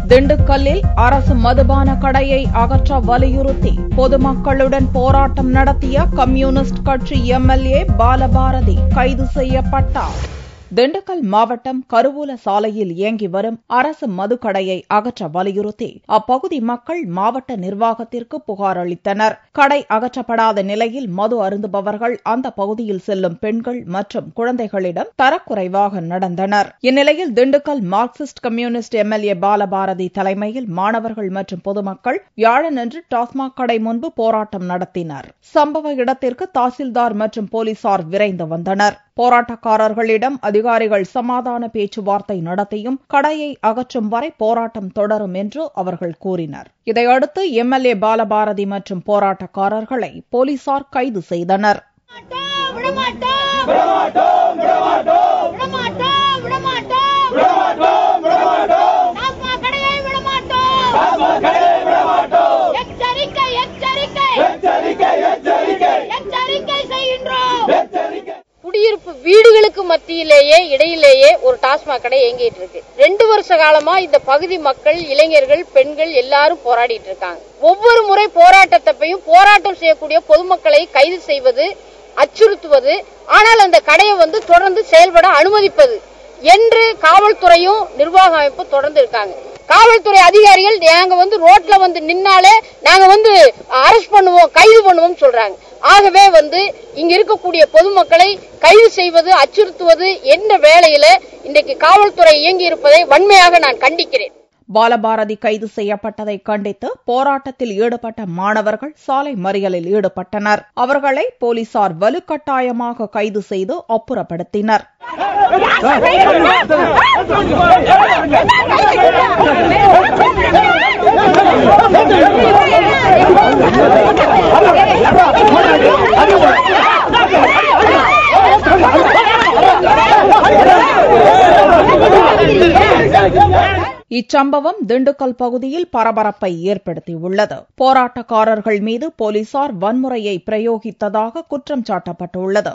திண்டுக்கல்லில் அரசு மதுபான கடையை அகற்ற வலியுறுத்தி பொதுமக்களுடன் போராட்டம் நடத்திய கம்யூனிஸ்ட் கட்சி எம்எல்ஏ பாலபாரதி கைது செய்யப்பட்டார். திண்டுக்கல் மாவட்டம் கருவூல சாலையில் இயங்கி வரும் அரசு மதுக்கடையை அகற்ற வலியுறுத்தி அப்பகுதி மக்கள் மாவட்ட நிர்வாகத்திற்கு புகார் அளித்தனர். கடை அகற்றப்படாத நிலையில் மது அருந்துபவர்கள் அந்த பகுதியில் செல்லும் பெண்கள் மற்றும் குழந்தைகளிடம் தரக்குறைவாக நடந்தனர். இந்நிலையில் Dindigul Marxist communist MLA Balabharathi தலைமையில் மாணவர்கள் மற்றும் பொதுமக்கள் வியாழனன்று டாஸ்மாக் கடை முன்பு போராட்டம் நடத்தினர். சம்பவ இடத்திற்கு தாசில்தார் மற்றும் போலீசார் விரைந்து வந்தனர். போராட்டக்காரர்களிடம் அதிகாரிகள் சமாதான பேச்சுவார்த்தை நடத்தியும் கடையை அகற்றும் வரை போராட்டம் தொடரும் என்று அவர்கள் கூறினர். இதையடுத்து எம்எல்ஏ பாலபாரதி மற்றும் போராட்டக்காரர்களை போலீசார் கைது செய்தனர். குடியிருப்பு வீடுகளுக்கு மத்தியிலேயே இடையிலேயே ஒரு டாஸ்மாக் கடை இயங்கிட்டு இருக்கு. 2 வருஷ காலமா இந்த பகுதி மக்கள், இளைஞர்கள், பெண்கள் எல்லாரும் போராடிட்டு இருக்காங்க. ஒவ்வொரு முறை போராட்டத்தையும் போராட்டம் செய்யக்கூடிய பொதுமக்களை கைது செய்வது, அச்சுறுத்துவது, ஆனால் அந்த கடையை தொடர்ந்து செயல்பட அனுமதிப்பது என்று காவல்துறையும் நிர்வாக அமைப்பு தொடர்ந்து இருக்காங்க. காவல்துறை அதிகாரிகள் நாங்க ரோட்ல நின்னாலே நாங்க அரெஸ்ட் பண்ணுவோம், கைது பண்ணுவோம் சொல்றாங்க. ஆகவே இங்க இருக்கக்கூடிய பொதுமக்களை கைது செய்வது, அச்சுறுத்துவது என்ற வேளையில இன்றைக்கு காவல்துறை இயங்கி இருப்பதை வன்மையாக நான் கண்டிக்கிறேன். பாலபாரதி கைது செய்யப்பட்டதை கண்டித்து போராட்டத்தில் ஈடுபட்ட மாணவர்கள் சாலை மறியலில் ஈடுபட்டனர். அவர்களை போலீசார் வலுக்கட்டாயமாக கைது செய்து அப்புறப்படுத்தினர். இச்சம்பவம் திண்டுக்கல் பகுதியில் பரபரப்பை ஏற்படுத்தியுள்ளது. போராட்டக்காரர்கள் மீது போலீசார் வன்முறையை பிரயோகித்ததாக குற்றம் சாட்டப்பட்டுள்ளது.